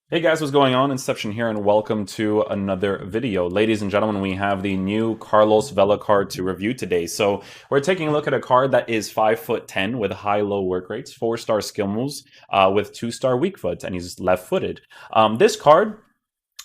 Hey guys, what's going on? Inception here, and welcome to another video. Ladies and gentlemen, we have the new Carlos Vela card to review today. So we're taking a look at a card that is 5'10" with high-low work rates, 4-star skill moves, with 2-star weak foot, and he's left-footed. This card,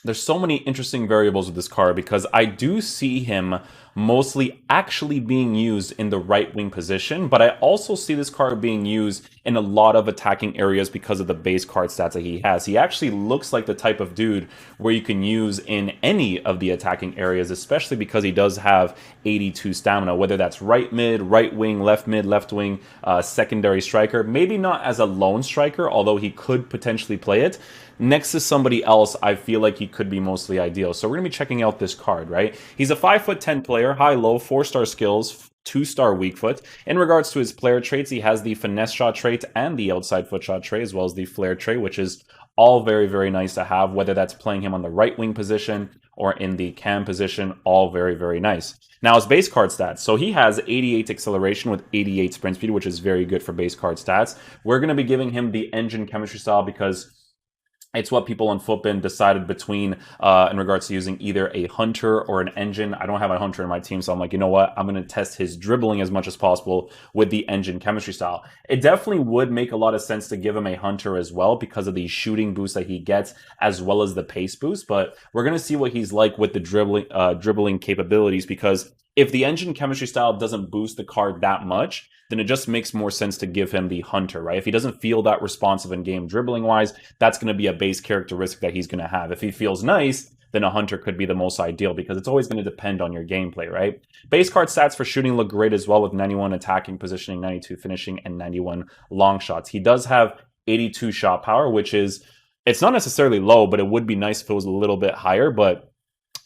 there's so many interesting variables with this card because I do see him mostly actually being used in the right wing position, but I also see this card being used in a lot of attacking areas because of the base card stats that he has. He actually looks like the type of dude where you can use in any of the attacking areas, especially because he does have 82 stamina, whether that's right mid, right wing, left wing, secondary striker. Maybe not as a lone striker, although he could potentially play it. Next to somebody else, I feel like he could be mostly ideal. So we're going to be checking out this card, right? He's a 5'10" player, high-low, 4-star skills, 2-star weak foot. In regards to his player traits, he has the finesse shot trait and the outside foot shot trait, as well as the flare trait, which is all very, very nice to have, whether that's playing him on the right wing position or in the cam position, all very, very nice. Now, his base card stats. So he has 88 acceleration with 88 sprint speed, which is very good for base card stats. We're going to be giving him the engine chemistry style because it's what people on Footbin decided between in regards to using either a hunter or an engine. I don't have a hunter in my team, so I'm like, you know what? I'm going to test his dribbling as much as possible with the engine chemistry style. It definitely would make a lot of sense to give him a hunter as well because of the shooting boost that he gets as well as the pace boost. But we're going to see what he's like with the dribbling capabilities because if the engine chemistry style doesn't boost the card that much, then it just makes more sense to give him the hunter, right? If he doesn't feel that responsive in game dribbling wise, that's going to be a base characteristic that he's going to have. If he feels nice, then a hunter could be the most ideal because it's always going to depend on your gameplay, right? Base card stats for shooting look great as well with 91 attacking, positioning, 92 finishing, and 91 long shots. He does have 82 shot power, which is, it's not necessarily low, but it would be nice if it was a little bit higher, but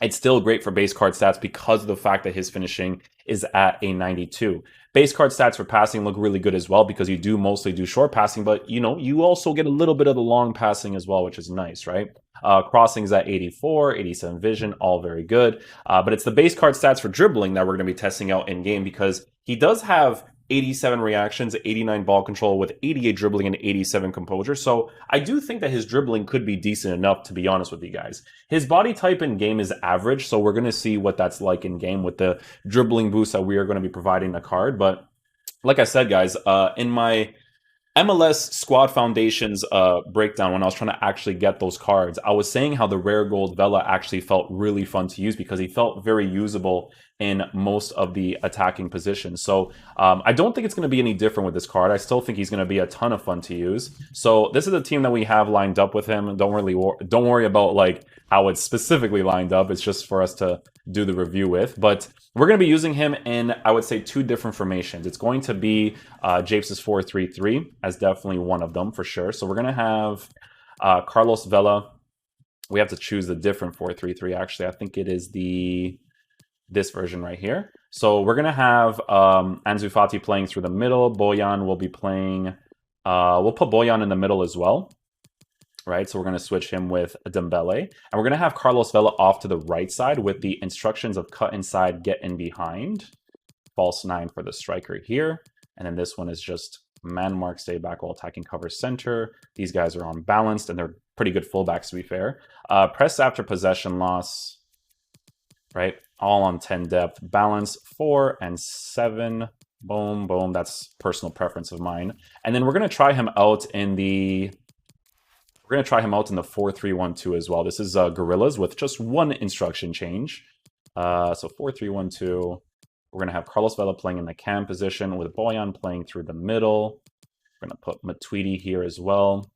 it's still great for base card stats because of the fact that his finishing is at a 92. Base card stats for passing look really good as well because you do mostly do short passing, but you also get a little bit of the long passing as well, which is nice, right? Crossings at 84, 87 vision, all very good. But it's the base card stats for dribbling that we're going to be testing out in game because he does have 87 reactions, 89 ball control with 88 dribbling and 87 composure. So I do think that his dribbling could be decent enough, to be honest with you guys. His body type in game is average, so we're going to see what that's like in game with the dribbling boost that we are going to be providing the card. But like I said, guys, in my MLS Squad Foundations breakdown when I was trying to actually get those cards, I was saying how the rare gold Vela actually felt really fun to use because he felt very usable in most of the attacking positions. So I don't think it's going to be any different with this card. I still think he's going to be a ton of fun to use. So this is the team that we have lined up with him. Don't worry about like how it's specifically lined up. It's just for us to do the review with. But we're going to be using him in, I would say, two different formations. It's going to be Japes' 4-3-3 as definitely one of them for sure. So we're going to have Carlos Vela. We have to choose the different 4-3-3. Actually, I think it is this version right here. So we're going to have Ansu Fati playing through the middle. Boyan will be playing, we'll put Boyan in the middle as well. Right, so we're going to switch him with Dembele. And we're going to have Carlos Vela off to the right side with the instructions of cut inside, get in behind. False 9 for the striker here. And then this one is just man mark, stay back while attacking cover center. These guys are unbalanced, and they're pretty good fullbacks, to be fair. Press after possession loss, right? All on 10 depth. Balance 4 and 7. Boom, boom. That's personal preference of mine. And then we're going to try him out in the... We're going to try him out in the 4-3-1-2 as well. This is Gorillas with just one instruction change. So 4-3-1-2. We're going to have Carlos Vela playing in the cam position with Boyan playing through the middle. We're going to put Matuidi here as well.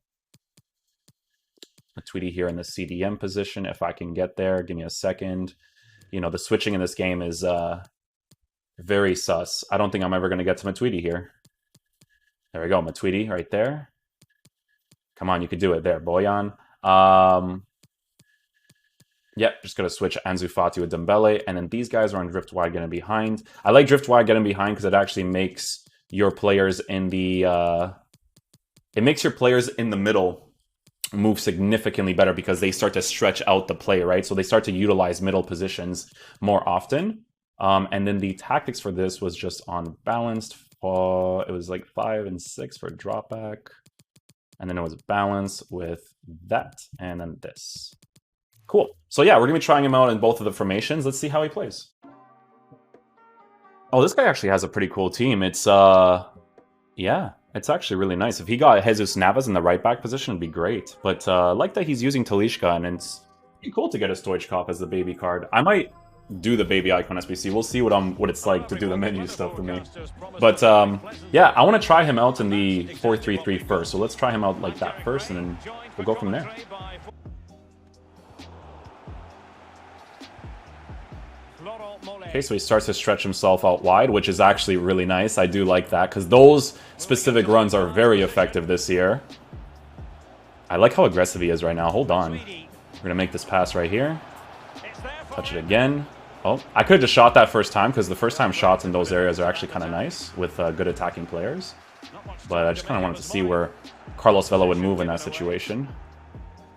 Matuidi here in the CDM position, if I can get there. Give me a second. You know, the switching in this game is very sus. I don't think I'm ever going to get to Matuidi here. There we go, Matuidi right there. Come on, you could do it there, Boyan. Yep, just going to switch Ansu Fati with Dembele. And then these guys are on drift wide getting behind. I like drift wide getting behind because it actually makes your players in the... it makes your players in the middle move significantly better because they start to stretch out the play, right? So they start to utilize middle positions more often. And then the tactics for this was just on balanced. It was like 5 and 6 for drop back. And then it was balance with that, and then this. Cool. So yeah, we're going to be trying him out in both of the formations. Let's see how he plays. Oh, this guy actually has a pretty cool team. It's, yeah, it's actually really nice. If he got Jesus Navas in the right back position, it'd be great. But I like that he's using Talisca, and it's pretty cool to get a Stoichkov as the baby card. I might do the baby icon SBC. We'll see what it's like to do the menu stuff for me. But yeah, I want to try him out in the 4-3-3 first. So let's try him out like that first, and then we'll go from there. Okay, so he starts to stretch himself out wide, which is actually really nice. I do like that, because those specific runs are very effective this year. I like how aggressive he is right now. Hold on. We're going to make this pass right here. Touch it again. Oh, I could have just shot that first time, because the first time shots in those areas are actually kind of nice with good attacking players. But I just kind of wanted to see where Carlos Vela would move in that situation.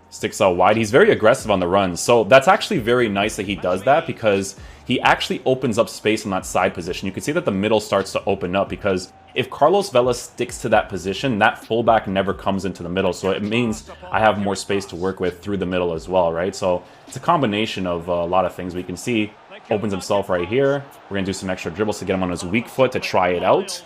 Sticks out wide. He's very aggressive on the runs. So that's actually very nice that he does that, because he actually opens up space in that side position. You can see that the middle starts to open up, because if Carlos Vela sticks to that position, that fullback never comes into the middle. So it means I have more space to work with through the middle as well, right? So it's a combination of a lot of things. We can see opens himself right here. We're going to do some extra dribbles to get him on his weak foot to try it out.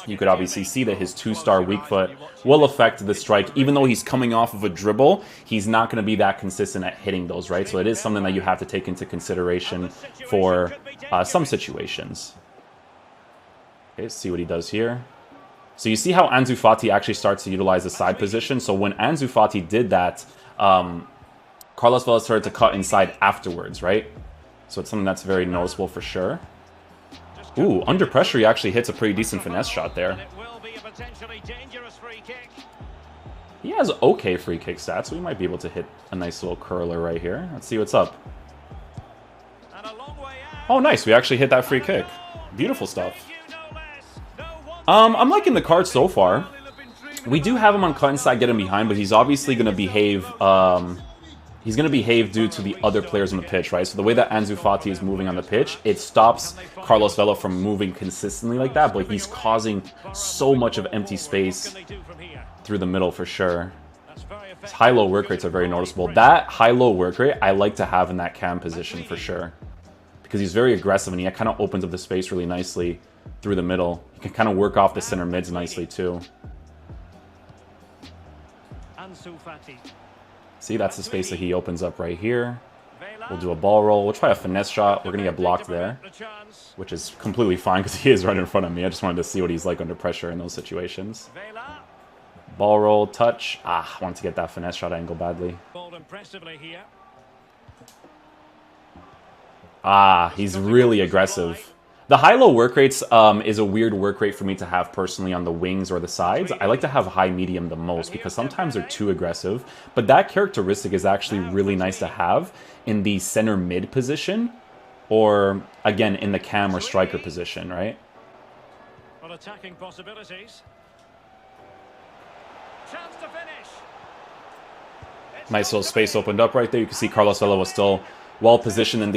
You could obviously see that his 2-star weak foot will affect the strike. Even though he's coming off of a dribble, he's not going to be that consistent at hitting those, right? So it is something that you have to take into consideration for some situations. Okay, let's see what he does here. So you see how Ansu Fati actually starts to utilize the side position. So when Ansu Fati did that, Carlos Vela started to cut inside afterwards, right? So it's something that's very noticeable for sure. Ooh, under pressure, he actually hits a pretty decent finesse shot there. He has okay free kick stats, so we might be able to hit a nice little curler right here. Let's see what's up. Oh, nice. We actually hit that free kick. Beautiful stuff. I'm liking the card so far. We do have him on cut inside, get him behind, but he's obviously going to behave... he's going to behave due to the other players on the pitch, right? So the way that Ansu Fati is moving on the pitch, it stops Carlos Vela from moving consistently like that, but he's causing so much of empty space through the middle for sure. His high-low work rates are very noticeable. That high-low work rate, I like to have in that cam position for sure, because he's very aggressive and he kind of opens up the space really nicely through the middle. He can kind of work off the center mids nicely too. Ansu Fati. See, that's the space that he opens up right here. We'll do a ball roll. We'll try a finesse shot. We're going to get blocked there, which is completely fine because he is right in front of me. I just wanted to see what he's like under pressure in those situations. Ball roll, touch. Ah, I wanted to get that finesse shot angle badly. Ah, he's really aggressive. The high-low work rates is a weird work rate for me to have personally on the wings or the sides. I like to have high-medium the most because sometimes they're too aggressive. But that characteristic is actually really nice to have in the center mid position or, again, in the cam or striker position, right? Well, attacking possibilities. Chance to finish. Nice little space opened up right there. You can see Carlos Vela was still well positioned, and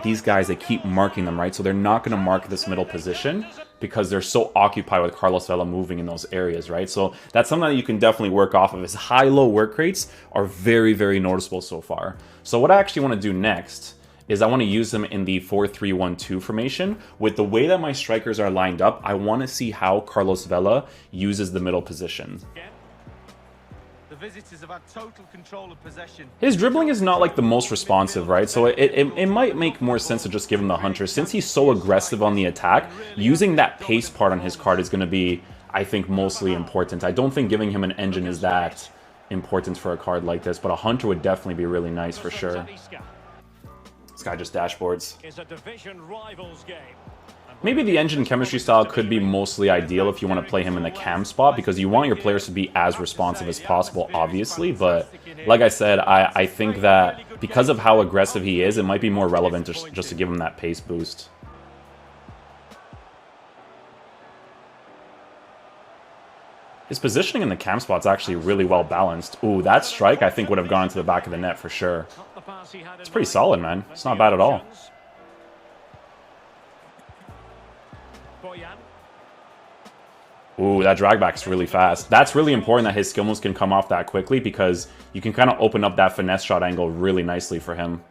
these guys, they keep marking them, right? So they're not going to mark this middle position because they're so occupied with Carlos Vela moving in those areas, right? So that's something that you can definitely work off of. His high-low work rates are very, very noticeable so far. So what I actually want to do next is I want to use them in the 4-3-1-2 formation. With the way that my strikers are lined up, I want to see how Carlos Vela uses the middle position. The visitors have had total control of possession. His dribbling is not like the most responsive, right? So it might make more sense to just give him the hunter. Since he's so aggressive on the attack, using that pace part on his card is going to be, I think, mostly important. I don't think giving him an engine is that important for a card like this, but a hunter would definitely be really nice for sure. This guy just dashboards. Maybe the engine chemistry style could be mostly ideal if you want to play him in the cam spot, because you want your players to be as responsive as possible, obviously. But like I said, I think that because of how aggressive he is, it might be more relevant just to give him that pace boost. His positioning in the cam spot is actually really well balanced. Ooh, that strike I think would have gone to the back of the net for sure. It's pretty solid, man. It's not bad at all. Ooh, that drag back is really fast. That's really important that his skill moves can come off that quickly because you can kind of open up that finesse shot angle really nicely for him.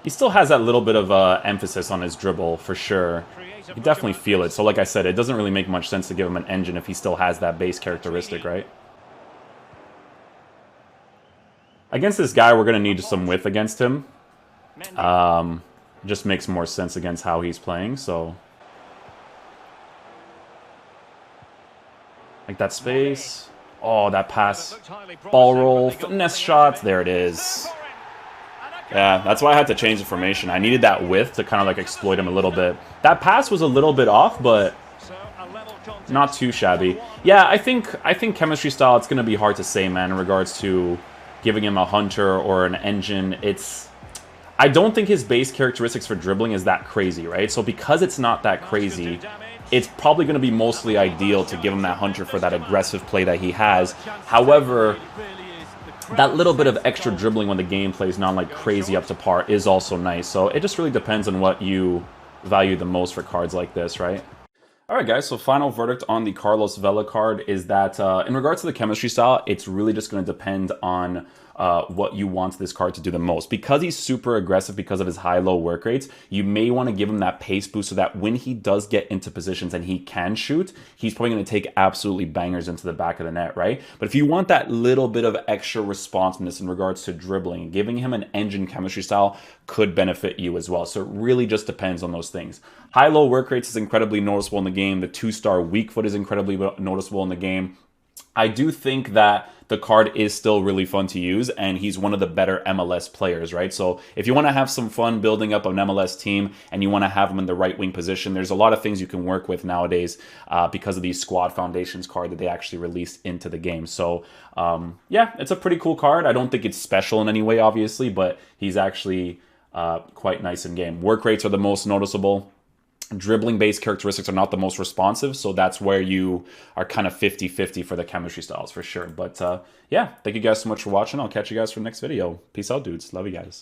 He still has that little bit of emphasis on his dribble, for sure. You definitely feel it. So like I said, it doesn't really make much sense to give him an engine if he still has that base characteristic, right? Against this guy, we're going to need some width against him. Just makes more sense against how he's playing, so... Like that space. Oh, that pass. Ball roll. Finesse shots. There it is. Yeah, that's why I had to change the formation. I needed that width to kind of like exploit him a little bit. That pass was a little bit off, but not too shabby. Yeah, I think chemistry style, it's going to be hard to say, man, in regards to giving him a hunter or an engine. I don't think his base characteristics for dribbling is that crazy, right? So because it's not that crazy, it's probably going to be mostly ideal to give him that hunter for that aggressive play that he has. However, that little bit of extra dribbling when the game plays not like crazy up to par is also nice. So it just really depends on what you value the most for cards like this, right? Alright guys, so final verdict on the Carlos Vela card is that in regards to the chemistry style, it's really just going to depend on what you want this card to do the most. Because he's super aggressive because of his high-low work rates, you may want to give him that pace boost so that when he does get into positions and he can shoot, he's probably going to take absolutely bangers into the back of the net, right? But if you want that little bit of extra responsiveness in regards to dribbling, giving him an engine chemistry style could benefit you as well. So it really just depends on those things. High-low work rates is incredibly noticeable in the game. The 2-star weak foot is incredibly noticeable in the game. I do think that the card is still really fun to use, and he's one of the better MLS players, right? So if you want to have some fun building up an MLS team and you want to have him in the right wing position, there's a lot of things you can work with nowadays because of these squad foundations card that they actually released into the game. So yeah, it's a pretty cool card. I don't think it's special in any way, obviously, but he's actually quite nice in game. Work rates are the most noticeable. Dribbling-based characteristics are not the most responsive, so that's where you are kind of 50-50 for the chemistry styles, for sure. But yeah, thank you guys so much for watching. I'll catch you guys for the next video. Peace out, dudes. Love you guys.